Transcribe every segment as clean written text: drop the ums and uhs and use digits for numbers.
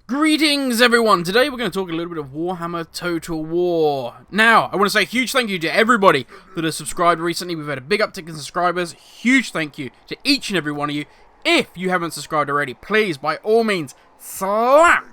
Greetings everyone! Today we're going to talk a little bit of Warhammer Total War. Now, I want to say a huge thank you to everybody that has subscribed recently. We've had a big uptick in subscribers. Huge thank you to each and every one of you. If you haven't subscribed already, please, by all means, slap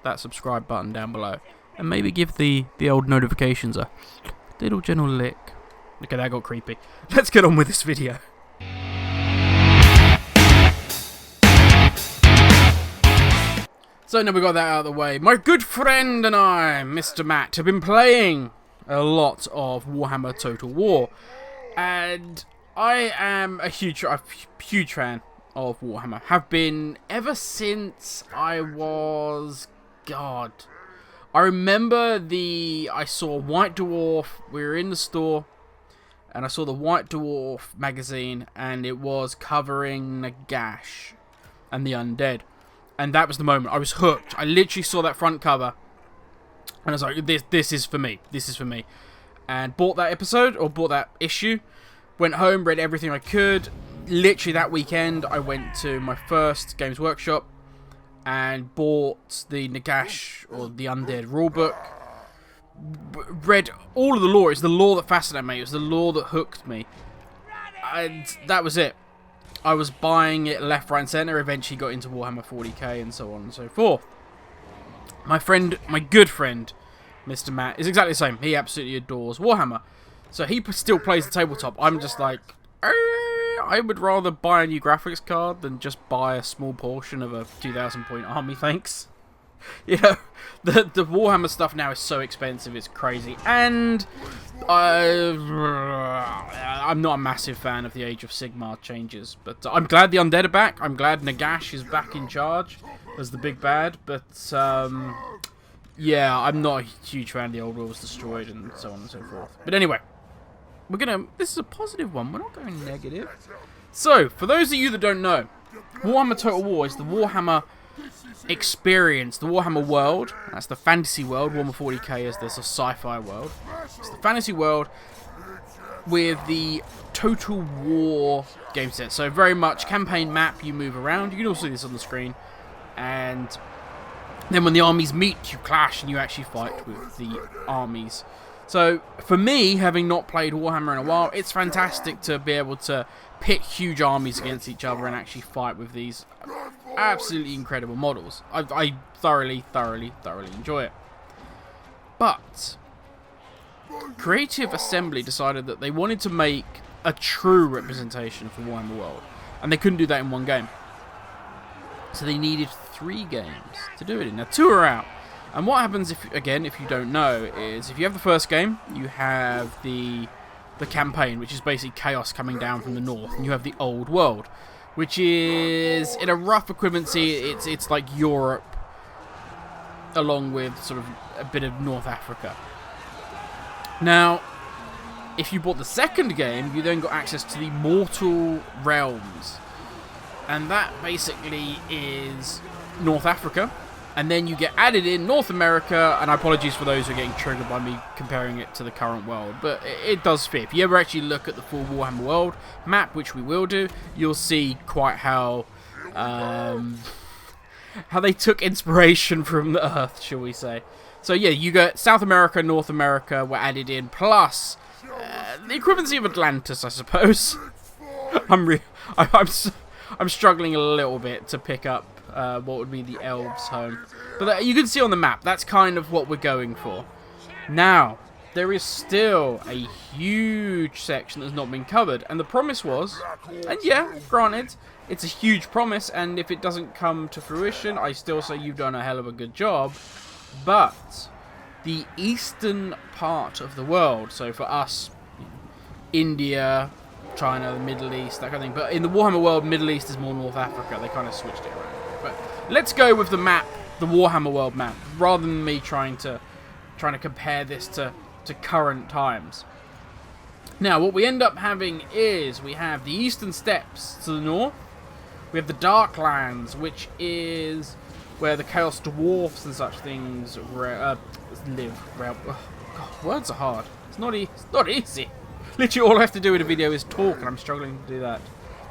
that subscribe button down below. And maybe give the old notifications a little gentle lick. Okay, that got creepy. Let's get on with this video. So now we got that out of the way. My good friend and I, Mr. Matt, have been playing a lot of Warhammer Total War. And I am a huge fan of Warhammer. Have been ever since I was... God. I remember I saw White Dwarf, we were in the store, and I saw the White Dwarf magazine, and it was covering Nagash and the Undead. And that was the moment. I was hooked. I literally saw that front cover, and I was like, this is for me. This is for me. And bought that episode, or bought that issue, went home, read everything I could. Literally that weekend, I went to my first Games Workshop, and bought the Nagash, or the Undead rulebook. Read all of the lore. It's the lore that fascinated me. It was the lore that hooked me. And that was it. I was buying it left, right, and centre. Eventually got into Warhammer 40k and so on and so forth. My good friend, Mr. Matt, is exactly the same. He absolutely adores Warhammer. So he still plays the tabletop. I'm just like, I would rather buy a new graphics card than just buy a small portion of a 2,000 point army, thanks. You know, the Warhammer stuff now is so expensive, it's crazy. And I'm not a massive fan of the Age of Sigmar changes. But I'm glad the Undead are back. I'm glad Nagash is back in charge as the big bad. But, yeah, I'm not a huge fan of the Old World was destroyed and so on and so forth. But anyway, this is a positive one. We're not going negative. So, for those of you that don't know, Warhammer Total War is the Warhammer experience, the Warhammer world. That's the fantasy world. Warhammer 40k is this a sci-fi world. It's the fantasy world with the Total War game set. So very much campaign map, you move around. You can also see this on the screen. And then when the armies meet, you clash and you actually fight with the armies. So for me, having not played Warhammer in a while, it's fantastic to be able to pit huge armies against each other and actually fight with these absolutely incredible models. I thoroughly enjoy it. But Creative Assembly decided that they wanted to make a true representation of the Warhammer world, and they couldn't do that in one game. So they needed 3 games to do it in. Now 2 are out. And what happens, if you don't know, is if you have the first game, you have the campaign, which is basically chaos coming down from the north, and you have the old world, which is, in a rough equivalency, it's like Europe, along with sort of a bit of North Africa. Now, if you bought the second game, you then got access to the Mortal Realms, and that basically is North Africa. And then you get added in North America, and apologies for those who are getting triggered by me comparing it to the current world, but it does fit. If you ever actually look at the full Warhammer world map, which we will do, you'll see quite how they took inspiration from the Earth, shall we say. So yeah, you got South America, North America were added in, plus the equivalency of Atlantis, I suppose. I'm struggling a little bit to pick up what would be the elves' home. But you can see on the map, that's kind of what we're going for. Now, there is still a huge section that's not been covered. And the promise was, and yeah, granted, it's a huge promise, and if it doesn't come to fruition, I still say you've done a hell of a good job. But the eastern part of the world, so for us, India, China, the Middle East, that kind of thing. But in the Warhammer world, Middle East is more North Africa. They kind of switched it around. But let's go with the map, the Warhammer world map, rather than me trying to compare this to current times. Now, what we end up having is we have the Eastern Steppes to the north. We have the Darklands, which is where the Chaos Dwarfs and such things live. Oh, God, words are hard. It's not easy. Literally all I have to do in a video is talk, and I'm struggling to do that.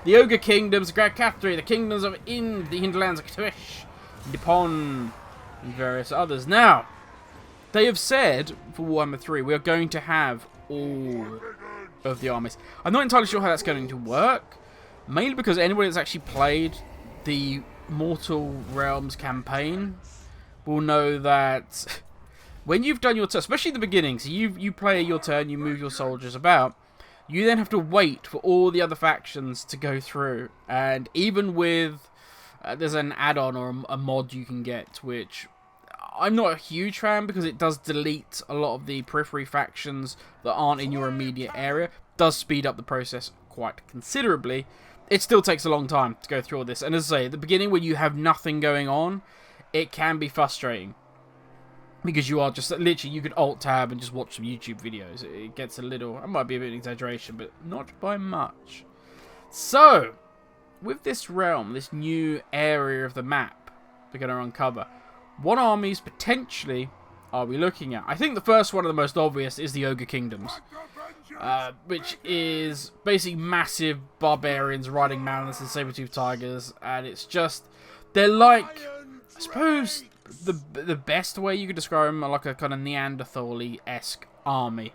The Ogre Kingdoms, Great Cathedral, the Kingdoms of the Hinterlands of Katish, Nippon, and various others. Now, they have said for Warhammer 3 we are going to have all of the armies. I'm not entirely sure how that's going to work, mainly because anybody that's actually played the Mortal Realms campaign will know that when you've done your turn, especially the beginning, so you play your turn, you move your soldiers about, you then have to wait for all the other factions to go through. And even with, there's an add-on or a mod you can get, which I'm not a huge fan because it does delete a lot of the periphery factions that aren't in your immediate area. It does speed up the process quite considerably. It still takes a long time to go through all this. And as I say, at the beginning when you have nothing going on, it can be frustrating. Because you are just, literally, you could alt-tab and just watch some YouTube videos. It gets a little, it might be a bit of an exaggeration, but not by much. So, with this realm, this new area of the map we're going to uncover, what armies potentially are we looking at? I think the first one of the most obvious is the Ogre Kingdoms. Which is basically massive barbarians riding mammoths and saber-toothed tigers. And it's just, they're like, I suppose the best way you could describe them are like a kind of Neanderthal-esque army.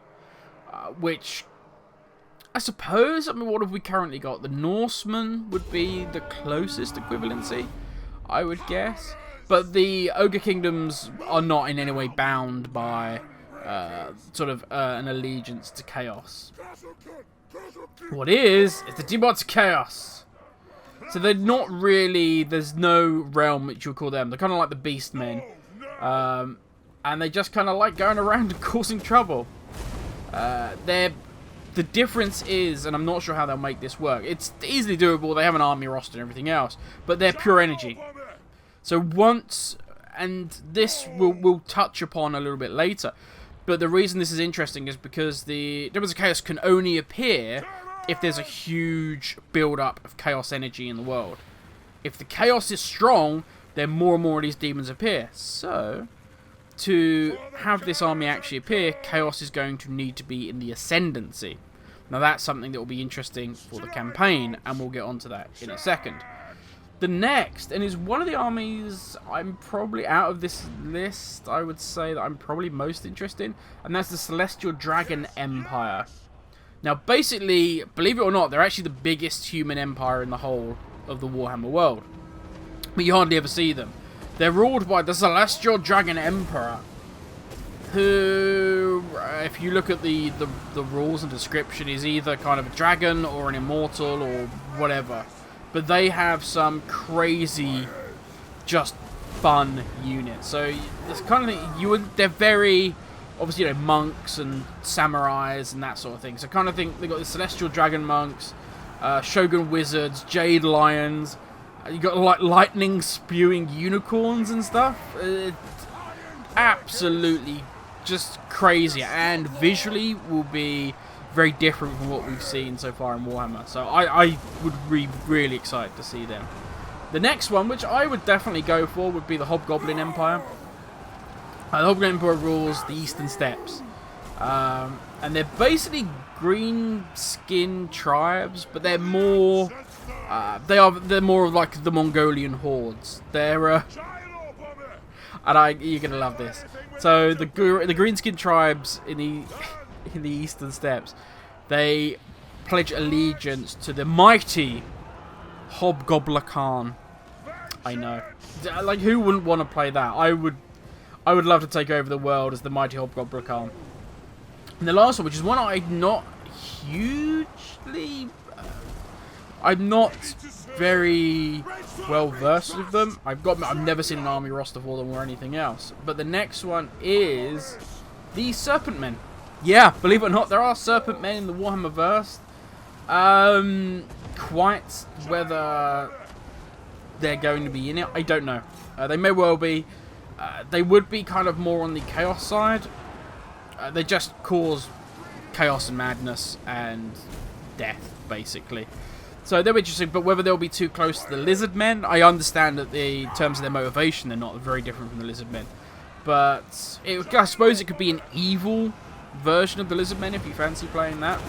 Which, I suppose, I mean, what have we currently got? The Norsemen would be the closest equivalency, I would guess. But the Ogre Kingdoms are not in any way bound by an allegiance to chaos. What is the Demons Chaos. So they're not really, there's no realm which you would call them. They're kind of like the Beast Men. And they just kind of like going around and causing trouble. The difference is, and I'm not sure how they'll make this work, it's easily doable, they have an army roster and everything else, but they're pure energy. So once, and this we'll touch upon a little bit later, but the reason this is interesting is because the Demons of Chaos can only appear if there's a huge build-up of chaos energy in the world. If the chaos is strong, then more and more of these demons appear. So, to have this army actually appear, chaos is going to need to be in the ascendancy. Now that's something that will be interesting for the campaign, and we'll get onto that in a second. The next, and is one of the armies I'm probably, out of this list, I would say that I'm probably most interested in, and that's the Celestial Dragon Empire. Now, basically, believe it or not, they're actually the biggest human empire in the whole of the Warhammer world. But you hardly ever see them. They're ruled by the Celestial Dragon Emperor, who, if you look at the rules and description, is either kind of a dragon or an immortal or whatever. But they have some crazy, just fun units. So, it's kind of, they're very, obviously, you know, monks and samurais and that sort of thing. So kind of think they've got the Celestial Dragon Monks, Shogun Wizards, Jade Lions. You got like lightning spewing unicorns and stuff. Absolutely just crazy, and visually will be very different from what we've seen so far in Warhammer. So I would be really excited to see them. The next one, which I would definitely go for, would be the Hobgoblin Empire. The Hobgoblin Empire rules the Eastern Steppes. And they're basically green-skinned tribes, but they're more... they're more like the Mongolian hordes. They're... you're gonna love this. So the green-skinned tribes in the Eastern Steppes, they pledge allegiance to the mighty Hobgoblin Khan. I know. Like, who wouldn't want to play that? I would love to take over the world as the mighty Hobgoblin Khan. And the last one, which is one I'm not hugely... I'm not very well versed with them. I've never seen an army roster for them or anything else. But the next one is the Serpent Men. Yeah, believe it or not, there are Serpent Men in the Warhammer verse. Quite whether they're going to be in it, I don't know. They may well be. They would be kind of more on the chaos side. They just cause chaos and madness and death, basically. So they're interesting, but whether they'll be too close to the Lizard Men, I understand that in terms of their motivation, they're not very different from the Lizard Men. But I suppose it could be an evil version of the Lizard Men if you fancy playing that.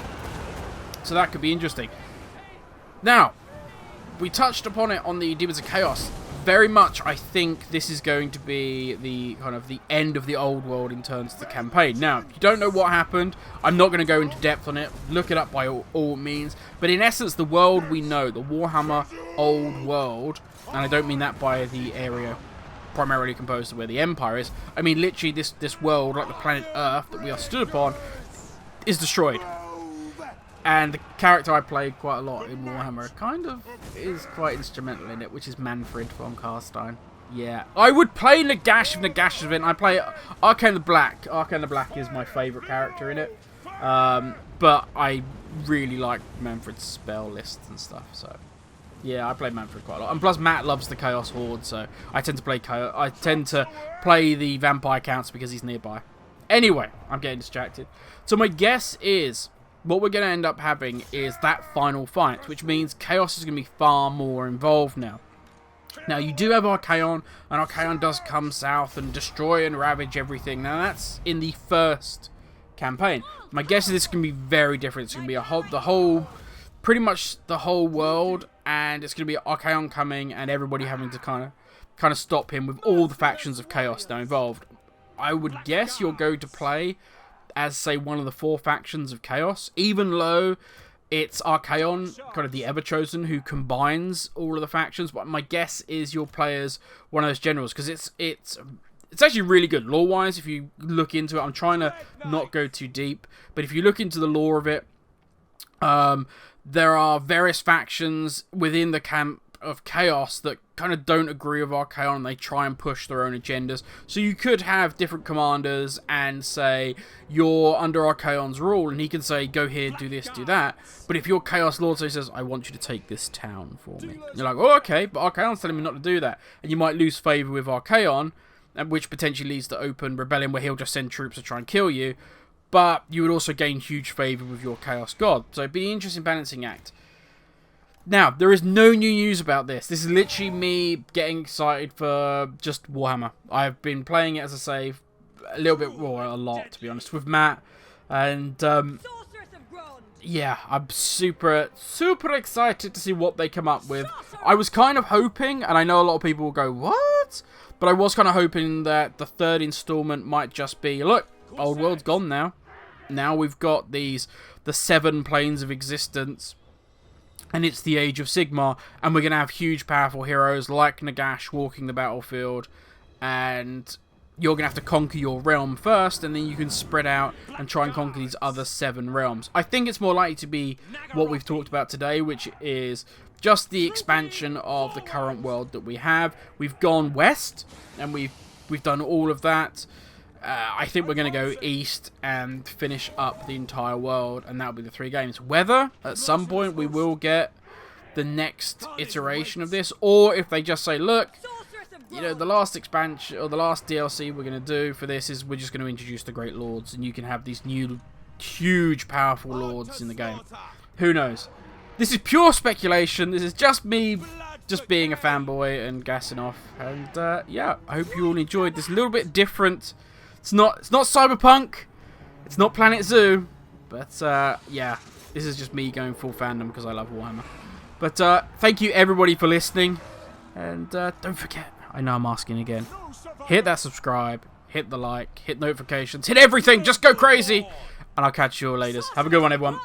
So that could be interesting. Now, we touched upon it on the Demons of Chaos. very much, I think this is going to be the kind of the end of the old world in terms of the campaign. Now, if you don't know what happened, I'm not going to go into depth on it. Look it up by all means. But in essence, the world we know, the Warhammer old world, and I don't mean that by the area primarily composed of where the Empire is. I mean literally this world, like the planet Earth that we are stood upon, is destroyed. And the character I played quite a lot in Warhammer kind of is quite instrumental in it, which is Manfred from Karstein. Yeah. I would play Nagash if Nagash was in. I play Arcane the Black. Arcane the Black is my favourite character in it. But I really like Manfred's spell lists and stuff, so... Yeah, I play Manfred quite a lot. And plus Matt loves the Chaos Horde, so I tend to play the Vampire Counts because he's nearby. Anyway, I'm getting distracted. So my guess is... what we're going to end up having is that final fight, which means Chaos is going to be far more involved now. Now, you do have Archaon, and Archaon does come south and destroy and ravage everything. Now, that's in the first campaign. My guess is this is going to be very different. It's going to be pretty much the whole world, and it's going to be Archaon coming and everybody having to kind of stop him with all the factions of Chaos now involved. I would guess you're going to play as, say, one of the 4 factions of Chaos, even though it's Archaon, kind of the Ever-Chosen, who combines all of the factions. But my guess is you'll play as one of those generals, because it's actually really good lore-wise if you look into it. I'm trying to not go too deep, but if you look into the lore of it, there are various factions within the camp of Chaos that kind of don't agree with Archaon, and they try and push their own agendas. So you could have different commanders and say, you're under Archaon's rule, and he can say, go here, do this, do that. But if your Chaos Lord says, I want you to take this town for me, you're like, oh, okay, but Archaon's telling me not to do that. And you might lose favour with Archaon, which potentially leads to open rebellion where he'll just send troops to try and kill you. But you would also gain huge favour with your Chaos God. So it'd be an interesting balancing act. Now, there is no new news about this. This is literally me getting excited for just Warhammer. I've been playing it, as I say, a little bit, well, a lot, to be honest, with Matt. And, yeah, I'm super excited to see what they come up with. I was kind of hoping, and I know a lot of people will go, what? But I was kind of hoping that the 3rd installment might just be, look, old world's gone now. Now we've got the 7 planes of existence. And it's the Age of Sigmar, and we're going to have huge, powerful heroes like Nagash walking the battlefield, and you're going to have to conquer your realm first, and then you can spread out and try and conquer these other 7 realms. I think it's more likely to be what we've talked about today, which is just the expansion of the current world that we have. We've gone west, and we've done all of that. I think we're going to go east and finish up the entire world, and that'll be the 3 games. Whether, at some point, we will get the next iteration of this, or if they just say, look, you know, the last expansion, or the last DLC we're going to do for this is we're just going to introduce the Great Lords, and you can have these new, huge, powerful Lords in the game. Who knows? This is pure speculation. This is just me just being a fanboy and gassing off. And, yeah, I hope you all enjoyed this. A little bit different. It's not Cyberpunk, it's not Planet Zoo, but yeah, this is just me going full fandom because I love Warhammer. But thank you everybody for listening, and don't forget, I know I'm asking again, hit that subscribe, hit the like, hit notifications, hit everything, just go crazy, and I'll catch you all later. Have a good one, everyone.